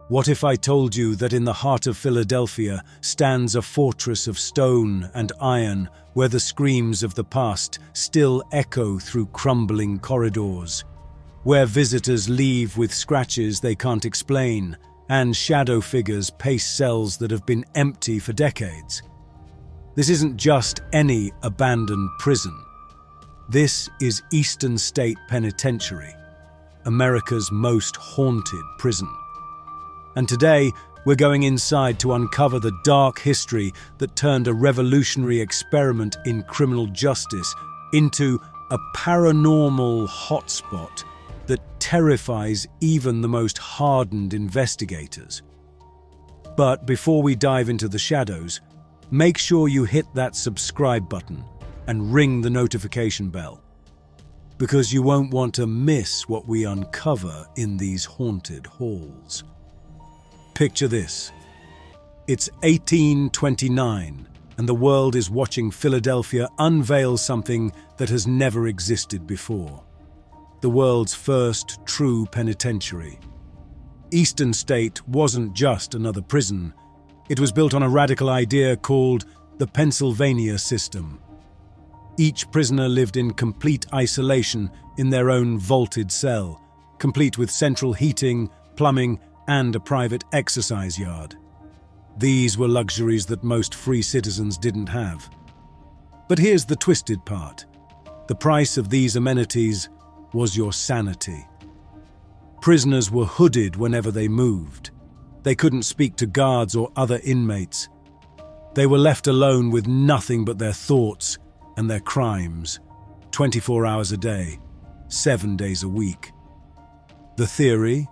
What if I told you that in the heart of Philadelphia stands a fortress of stone and iron where the screams of the past still echo through crumbling corridors, where visitors leave with scratches they can't explain, and shadow figures pace cells that have been empty for decades? This isn't just any abandoned prison. This is Eastern State Penitentiary, America's most haunted prison. And today, we're going inside to uncover the dark history that turned a revolutionary experiment in criminal justice into a paranormal hotspot that terrifies even the most hardened investigators. But before we dive into the shadows, make sure you hit that subscribe button and ring the notification bell, because you won't want to miss what we uncover in these haunted halls. Picture this. It's 1829, and the world is watching Philadelphia unveil something that has never existed before. The world's first true penitentiary. Eastern State wasn't just another prison. It was built on a radical idea called the Pennsylvania system. Each prisoner lived in complete isolation in their own vaulted cell, complete with central heating, plumbing, and a private exercise yard. These were luxuries that most free citizens didn't have. But here's the twisted part. The price of these amenities was your sanity. Prisoners were hooded whenever they moved. They couldn't speak to guards or other inmates. They were left alone with nothing but their thoughts and their crimes, 24 hours a day, 7 days a week. The theory?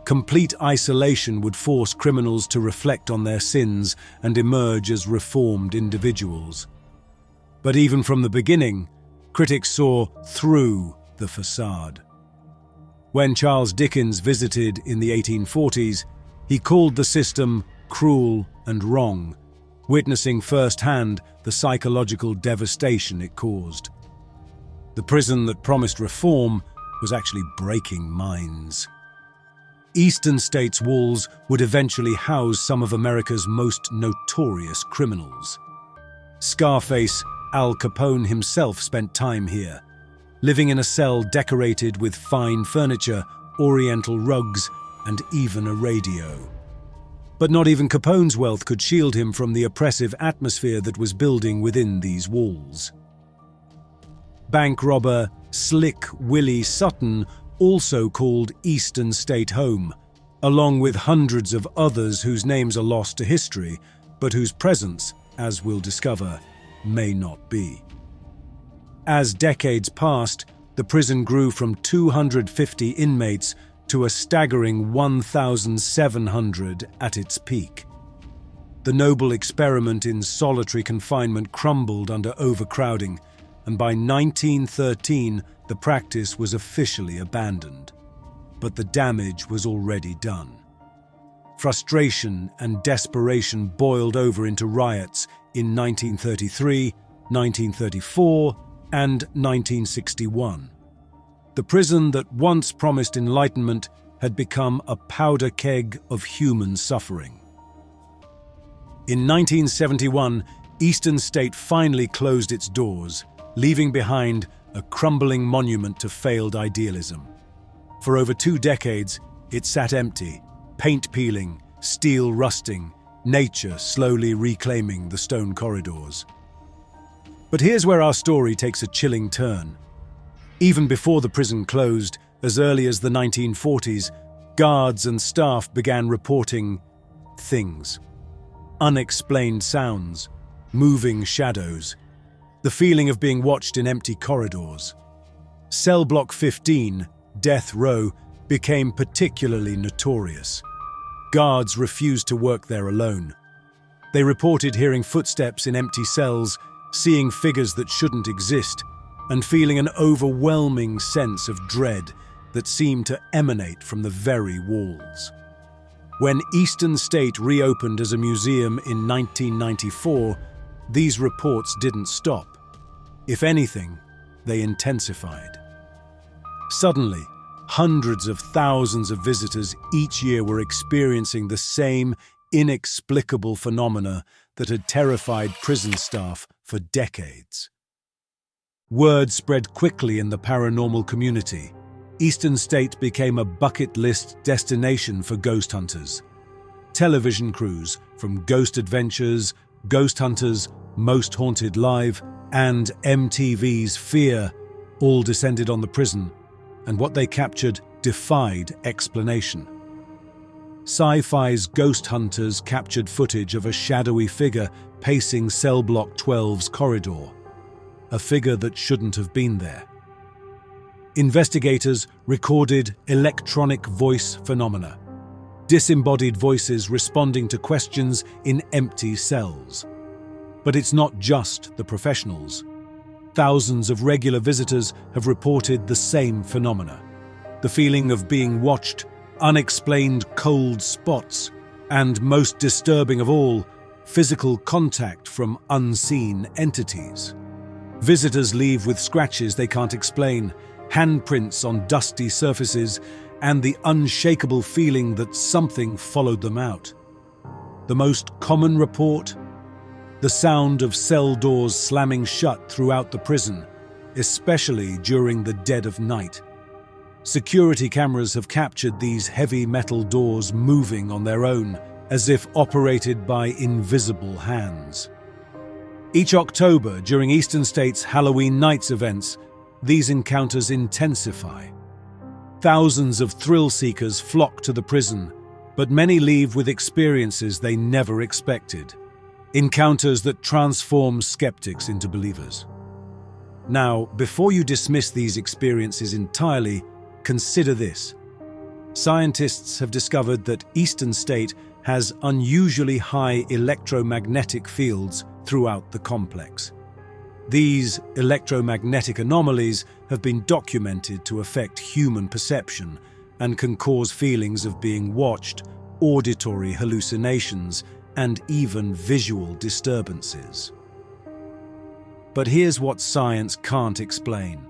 Complete isolation would force criminals to reflect on their sins and emerge as reformed individuals. But even from the beginning, critics saw through the facade. When Charles Dickens visited in the 1840s, he called the system cruel and wrong, witnessing firsthand the psychological devastation it caused. The prison that promised reform was actually breaking minds. Eastern State's walls would eventually house some of America's most notorious criminals. Scarface Al Capone himself spent time here, living in a cell decorated with fine furniture, oriental rugs, and even a radio. But not even Capone's wealth could shield him from the oppressive atmosphere that was building within these walls. Bank robber Slick Willie Sutton also called Eastern State home, along with hundreds of others whose names are lost to history, but whose presence, as we'll discover, may not be. As decades passed, the prison grew from 250 inmates to a staggering 1,700 at its peak. The noble experiment in solitary confinement crumbled under overcrowding, and by 1913, the practice was officially abandoned. But the damage was already done. Frustration and desperation boiled over into riots in 1933, 1934, and 1961. The prison that once promised enlightenment had become a powder keg of human suffering. In 1971, Eastern State finally closed its doors, leaving behind a crumbling monument to failed idealism. For over 2 decades, it sat empty, paint peeling, steel rusting, nature slowly reclaiming the stone corridors. But here's where our story takes a chilling turn. Even before the prison closed, as early as the 1940s, guards and staff began reporting things. Unexplained sounds, moving shadows, the feeling of being watched in empty corridors. Cell Block 15, Death Row, became particularly notorious. Guards refused to work there alone. They reported hearing footsteps in empty cells, seeing figures that shouldn't exist, and feeling an overwhelming sense of dread that seemed to emanate from the very walls. When Eastern State reopened as a museum in 1994, these reports didn't stop. If anything, they intensified. Suddenly, hundreds of thousands of visitors each year were experiencing the same inexplicable phenomena that had terrified prison staff for decades. Word spread quickly in the paranormal community. Eastern State became a bucket list destination for ghost hunters. Television crews from Ghost Adventures, Ghost Hunters, Most Haunted Live, and MTV's Fear all descended on the prison, and what they captured defied explanation. Sci-fi's Ghost Hunters captured footage of a shadowy figure pacing Cell Block 12's corridor, a figure that shouldn't have been there. Investigators recorded electronic voice phenomena, disembodied voices responding to questions in empty cells. But it's not just the professionals. Thousands of regular visitors have reported the same phenomena. The feeling of being watched, unexplained cold spots, and most disturbing of all, physical contact from unseen entities. Visitors leave with scratches they can't explain, handprints on dusty surfaces, and the unshakable feeling that something followed them out. The most common report? The sound of cell doors slamming shut throughout the prison, especially during the dead of night. Security cameras have captured these heavy metal doors moving on their own, as if operated by invisible hands. Each October, during Eastern State's Halloween Nights events, these encounters intensify. Thousands of thrill-seekers flock to the prison, but many leave with experiences they never expected. Encounters that transform skeptics into believers. Now, before you dismiss these experiences entirely, consider this. Scientists have discovered that Eastern State has unusually high electromagnetic fields throughout the complex. These electromagnetic anomalies have been documented to affect human perception and can cause feelings of being watched, auditory hallucinations, and even visual disturbances. But here's what science can't explain.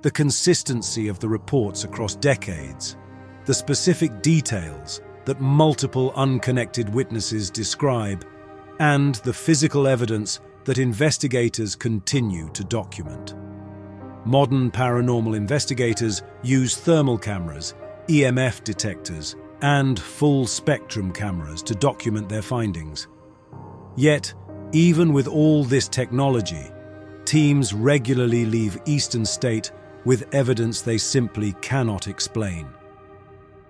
The consistency of the reports across decades, the specific details that multiple unconnected witnesses describe, and the physical evidence that investigators continue to document. Modern paranormal investigators use thermal cameras, EMF detectors, and full-spectrum cameras to document their findings. Yet, even with all this technology, teams regularly leave Eastern State with evidence they simply cannot explain.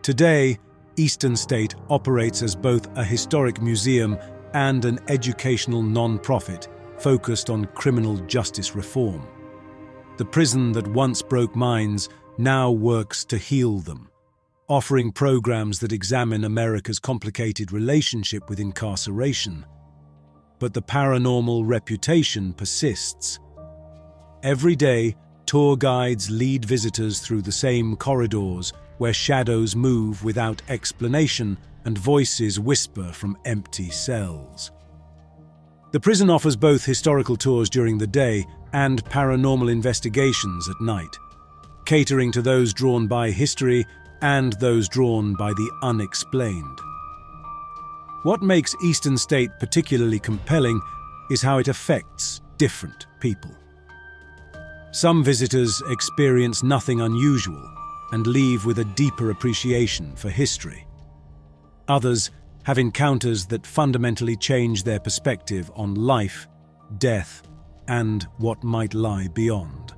Today, Eastern State operates as both a historic museum and an educational non-profit focused on criminal justice reform. The prison that once broke minds now works to heal them, offering programs that examine America's complicated relationship with incarceration. But the paranormal reputation persists. Every day, tour guides lead visitors through the same corridors where shadows move without explanation and voices whisper from empty cells. The prison offers both historical tours during the day and paranormal investigations at night, catering to those drawn by history and those drawn by the unexplained. What makes Eastern State particularly compelling is how it affects different people. Some visitors experience nothing unusual and leave with a deeper appreciation for history. Others have encounters that fundamentally change their perspective on life, death, and what might lie beyond.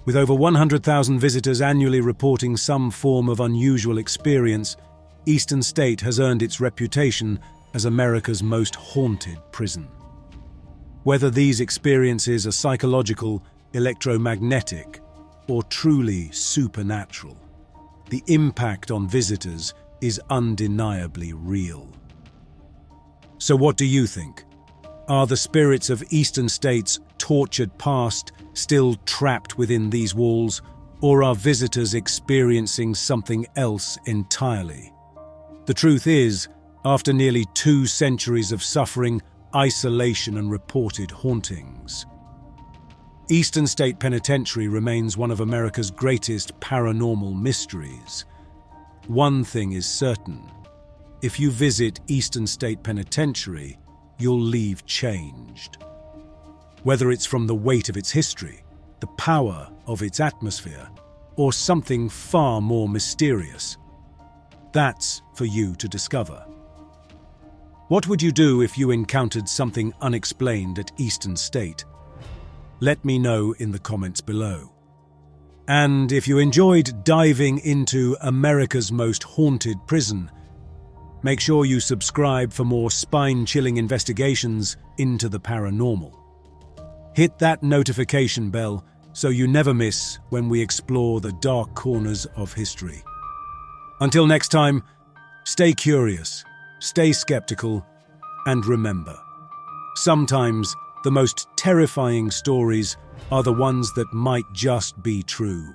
With over 100,000 visitors annually reporting some form of unusual experience, Eastern State has earned its reputation as America's most haunted prison. Whether these experiences are psychological, electromagnetic, or truly supernatural, the impact on visitors is undeniably real. So what do you think? Are the spirits of Eastern State's tortured past still trapped within these walls, or are visitors experiencing something else entirely? The truth is, after nearly 2 centuries of suffering, isolation, and reported hauntings, Eastern State Penitentiary remains one of America's greatest paranormal mysteries. One thing is certain: if you visit Eastern State Penitentiary, you'll leave changed. Whether it's from the weight of its history, the power of its atmosphere, or something far more mysterious, that's for you to discover. What would you do if you encountered something unexplained at Eastern State? Let me know in the comments below. And if you enjoyed diving into America's most haunted prison, make sure you subscribe for more spine-chilling investigations into the paranormal. Hit that notification bell so you never miss when we explore the dark corners of history. Until next time, stay curious, stay skeptical, and remember, sometimes the most terrifying stories are the ones that might just be true.